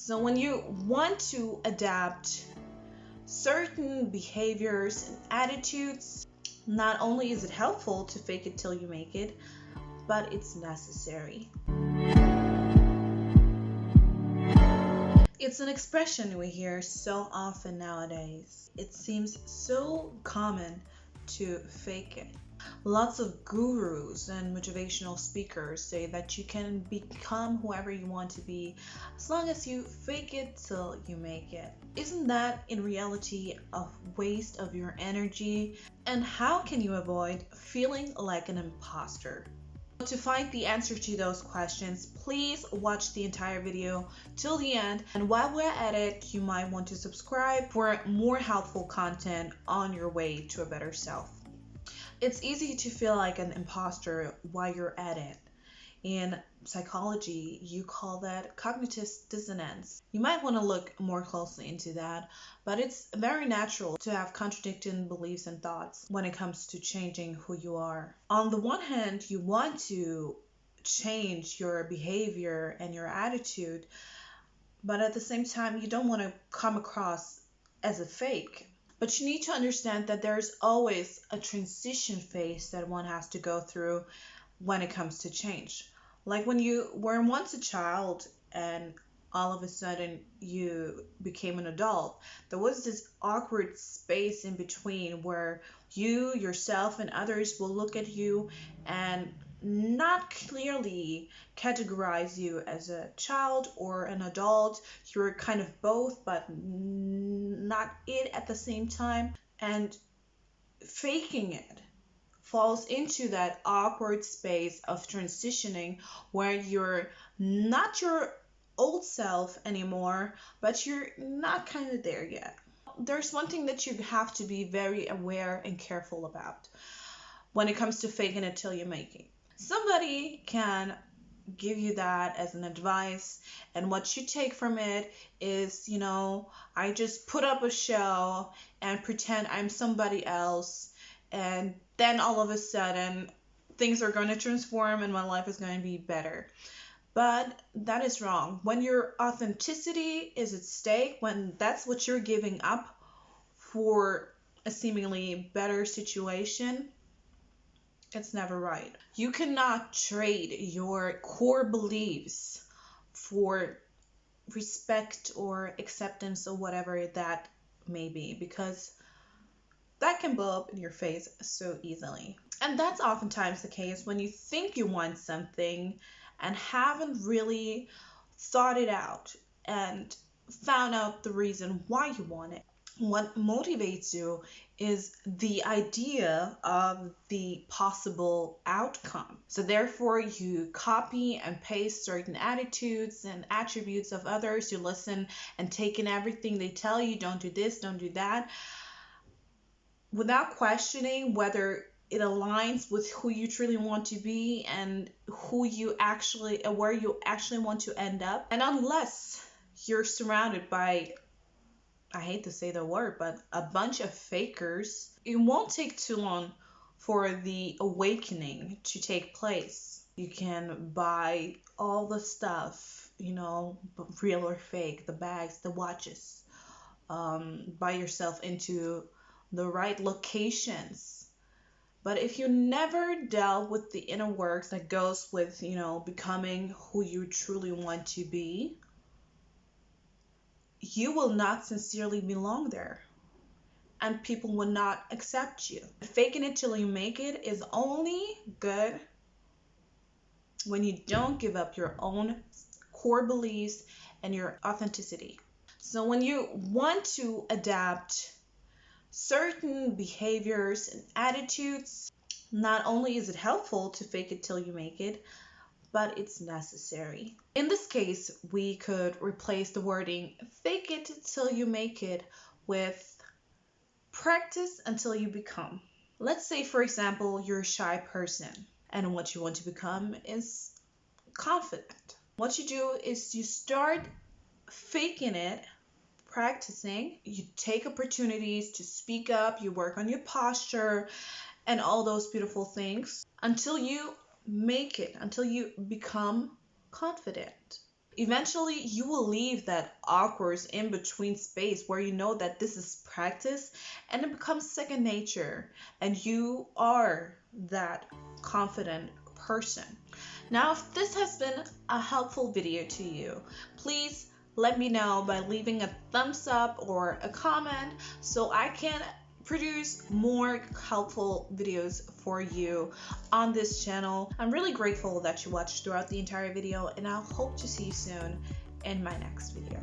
So when you want to adapt certain behaviors and attitudes, not only is it helpful to fake it till you make it, but it's necessary. It's an expression we hear so often nowadays. It seems so common to fake it. Lots of gurus and motivational speakers say that you can become whoever you want to be as long as you fake it till you make it. Isn't that in reality a waste of your energy? And how can you avoid feeling like an imposter? To find the answer to those questions, please watch the entire video till the end. And while we're at it, you might want to subscribe for more helpful content on your way to a better self. It's easy to feel like an imposter while you're at it. In psychology, you call that cognitive dissonance. You might want to look more closely into that, but it's very natural to have contradicting beliefs and thoughts when it comes to changing who you are. On the one hand, you want to change your behavior and your attitude, but at the same time, you don't want to come across as a fake. But you need to understand that there's always a transition phase that one has to go through when it comes to change. Like when you were once a child and all of a sudden you became an adult, there was this awkward space in between where you, yourself, and others will look at you and not clearly categorize you as a child or an adult. You're kind of both, but not it at the same time. And faking it falls into that awkward space of transitioning where you're not your old self anymore, but you're not kind of there yet. There's one thing that you have to be very aware and careful about when it comes to faking it till you make it. Somebody can give you that as an advice, and what you take from it is, I just put up a show and pretend I'm somebody else, and then all of a sudden things are going to transform and my life is going to be better. But that is wrong. When your authenticity is at stake, when that's what you're giving up for a seemingly better situation, it's never right. You cannot trade your core beliefs for respect or acceptance or whatever that may be, because that can blow up in your face so easily. And that's oftentimes the case when you think you want something and haven't really thought it out and found out the reason why you want it. What motivates you is the idea of the possible outcome. So therefore, you copy and paste certain attitudes and attributes of others. You listen and take in everything they tell you. Don't do this, don't do that, without questioning whether it aligns with who you truly want to be and where you actually want to end up. And unless you're surrounded by, I hate to say the word, but a bunch of fakers, it won't take too long for the awakening to take place. You can buy all the stuff, real or fake, the bags, the watches, buy yourself into the right locations. But if you never dealt with the inner works that goes with, becoming who you truly want to be, you will not sincerely belong there, and people will not accept you. Faking it till you make it is only good when you don't give up your own core beliefs and your authenticity. So when you want to adapt certain behaviors and attitudes, not only is it helpful to fake it till you make it, but it's necessary. In this case, we could replace the wording fake it till you make it with practice until you become. Let's say, for example, you're a shy person and what you want to become is confident. What you do is you start faking it, practicing, you take opportunities to speak up, you work on your posture and all those beautiful things until you make it, until you become confident. Eventually, you will leave that awkward in between space where you know that this is practice and it becomes second nature, and you are that confident person. Now, if this has been a helpful video to you, please let me know by leaving a thumbs up or a comment so I can produce more helpful videos for you on this channel. I'm really grateful that you watched throughout the entire video, and I hope to see you soon in my next video.